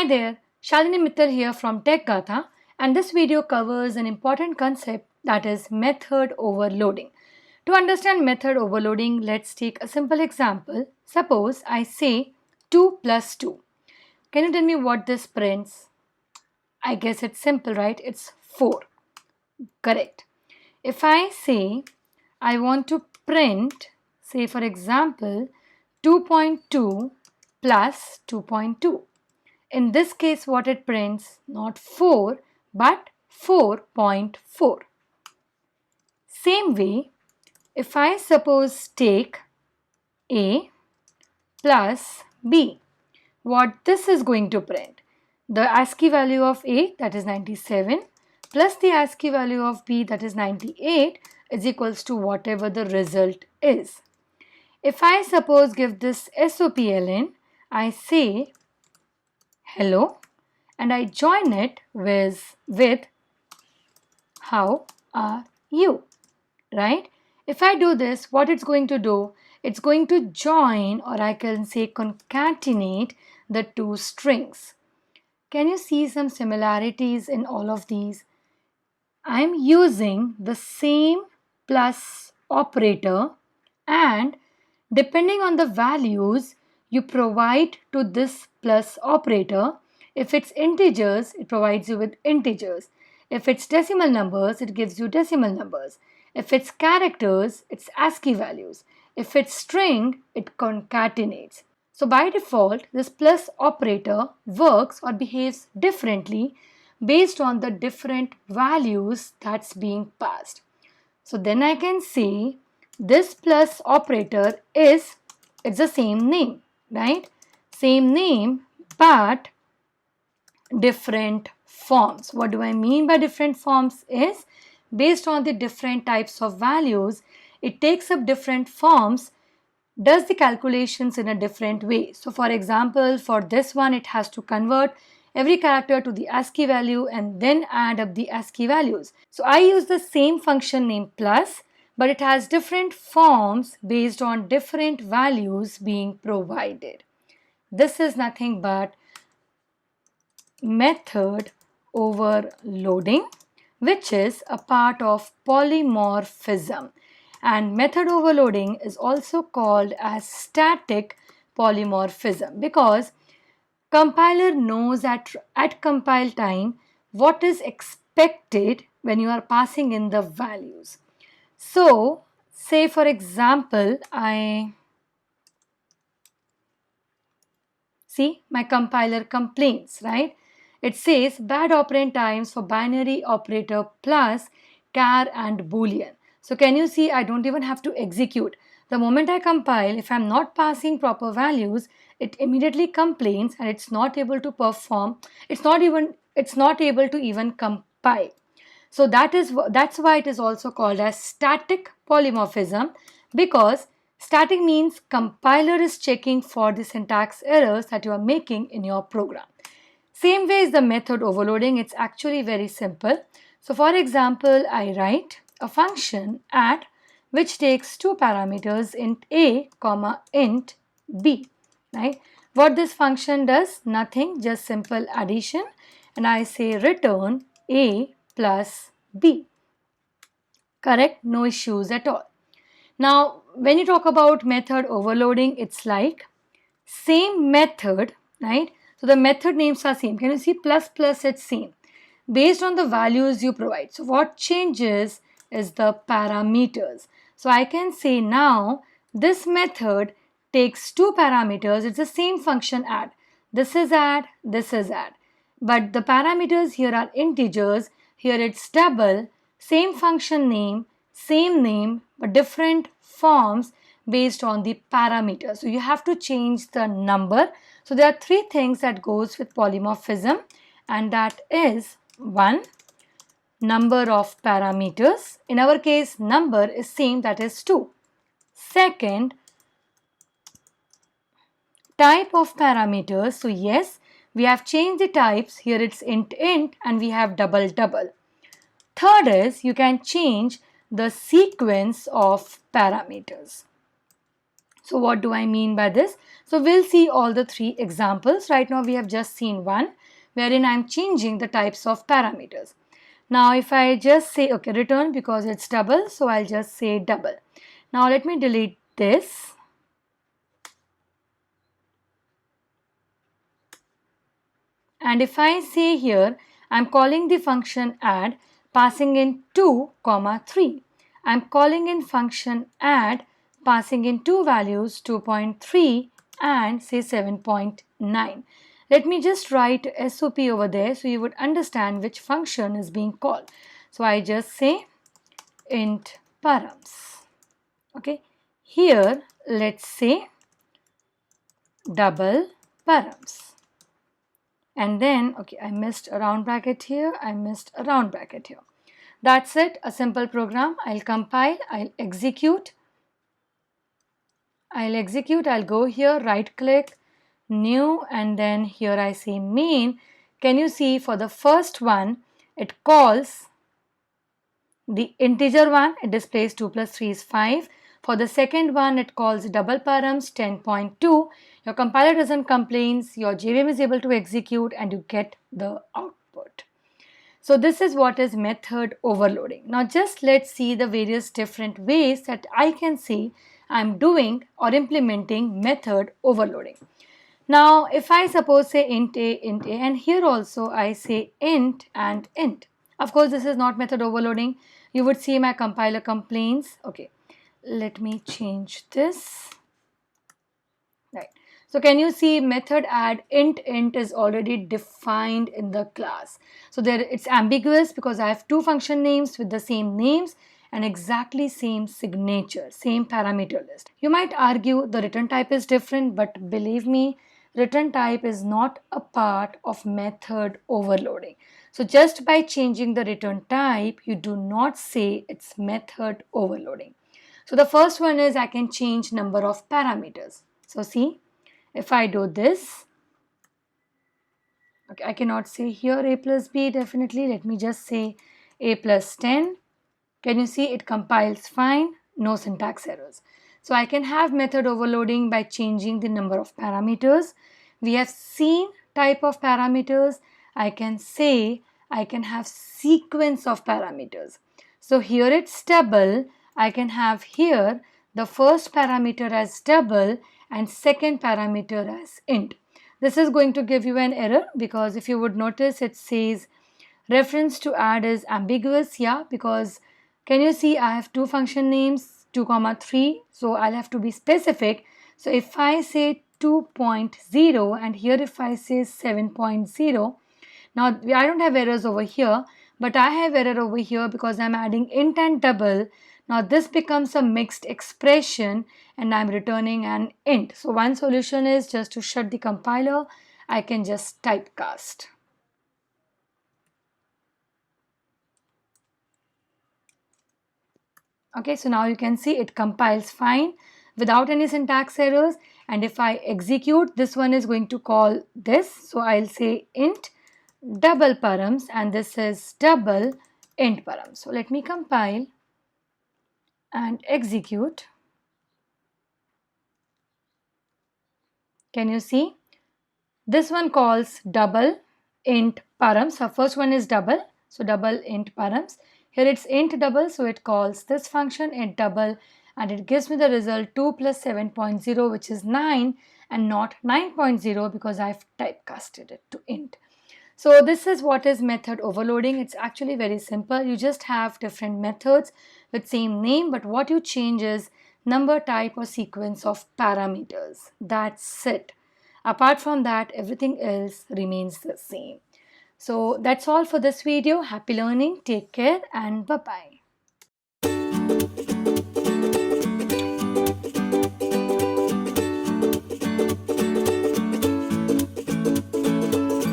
Hi there, Shalini Mittal here from Tech Gatha, and this video covers an important concept, that is method overloading. To understand method overloading, let's take a simple example. Suppose I say 2 plus 2. Can you tell me what this prints? I guess it's simple, right? It's 4. Correct. If I say I want to print, say for example, 2.2 plus 2.2. In this case, what it prints? Not 4, but 4.4. Same way, if I suppose take A plus B, what this is going to print? The ASCII value of A, that is 97, plus the ASCII value of B, that is 98, is equals to whatever the result is. If I suppose give this SOPLN, I say hello, and I join it with how are you, right? If I do this, what it's going to do? It's going to join, or I can say concatenate, the two strings. Can you see some similarities in all of these? I'm using the same plus operator, and depending on the values you provide to this plus operator, if it's integers, it provides you with integers. If it's decimal numbers, it gives you decimal numbers. If it's characters, it's ASCII values. If it's string, it concatenates. So by default, this plus operator works or behaves differently based on the different values that's being passed. So then I can say this plus operator it's the same name, right? Same name but different forms. What do I mean by different forms is based on the different types of values, it takes up different forms, does the calculations in a different way. So for example, for this one, it has to convert every character to the ASCII value and then add up the ASCII values. So I use the same function name plus, but it has different forms based on different values being provided. This is nothing but method overloading, which is a part of polymorphism. And method overloading is also called as static polymorphism because compiler knows at compile time what is expected when you are passing in the values. So, say for example, my compiler complains, right? It says bad operand times for binary operator plus char and boolean. So can you see I don't even have to execute. The moment I compile, if I'm not passing proper values, it immediately complains and it's not able to perform, it's not able to even compile. So that's why it is also called as static polymorphism, because static means compiler is checking for the syntax errors that you are making in your program. Same way is the method overloading. It's actually very simple. So for example, I write a function add which takes two parameters int a comma int b, right? What this function does? Nothing, just simple addition, and I say return a plus b. Correct? No issues at all. Now, when you talk about method overloading, it's like same method, right? So the method names are same. Can you see plus plus it's same based on the values you provide. So what changes is the parameters. So I can say now this method takes two parameters. It's the same function add. This is add, this is add. But the parameters here are integers. Here it's double, same function name, same name, but different forms based on the parameters. So you have to change the number. So there are three things that goes with polymorphism, and that is one, number of parameters. In our case, number is same, that is 2. Second, type of parameters. So yes, we have changed the types. Here it's int and we have double. Third is you can change the sequence of parameters. So what do I mean by this? So we'll see all the three examples. Right now we have just seen one wherein I'm changing the types of parameters. Now if I just say, okay, return because it's double, so I'll just say double. Now let me delete this. And if I say here, I'm calling the function add, passing in 2, 3. I'm calling in function add, passing in two values 2.3 and say 7.9. Let me just write SOP over there so you would understand which function is being called. So I just say int params. Okay, here let's say double params. And then, okay, I missed a round bracket here, I missed a round bracket here. That's it, a simple program. I'll compile, I'll execute, I'll go here, right click, new, and then here I say main. Can you see for the first one, it calls the integer one, it displays 2 plus 3 is 5. For the second one, it calls double params 10.2. Your compiler doesn't complain, your JVM is able to execute and you get the output. So this is what is method overloading. Now just let's see the various different ways that I can see I'm doing or implementing method overloading. Now if I suppose say int a, and here also I say int and int. Of course this is not method overloading. You would see my compiler complains. Okay, let me change this. Right. So can you see method add int is already defined in the class. So there it's ambiguous because I have two function names with the same names and exactly same signature, same parameter list. You might argue the return type is different, but believe me, return type is not a part of method overloading. So just by changing the return type, you do not say it's method overloading. So the first one is I can change number of parameters. So see, if I do this, okay, I cannot say here a plus b definitely. Let me just say a plus 10. Can you see it compiles fine? No syntax errors. So I can have method overloading by changing the number of parameters. We have seen type of parameters. I can say I can have sequence of parameters. So here it's double. I can have here the first parameter as double and second parameter as int. This is going to give you an error because if you would notice it says reference to add is ambiguous. Yeah, because can you see I have two function names 2, 3, so I'll have to be specific. So if I say 2.0 and here if I say 7.0, now I don't have errors over here, but I have error over here because I'm adding int and double. Now this becomes a mixed expression and I'm returning an int. So one solution is just to shut the compiler. I can just typecast. Okay, so now you can see it compiles fine without any syntax errors, and if I execute, this one is going to call this. So I'll say int double params and this is double int params. So let me compile and execute. Can you see? This one calls double int params. So first one is double, so double int params. Here it's int double, so it calls this function int double and it gives me the result 2 plus 7.0, which is 9 and not 9.0 because I've typecasted it to int. So this is what is method overloading. It's actually very simple. You just have different methods with same name, but what you change is number, type or sequence of parameters. That's it. Apart from that, everything else remains the same. So that's all for this video. Happy learning. Take care and bye-bye.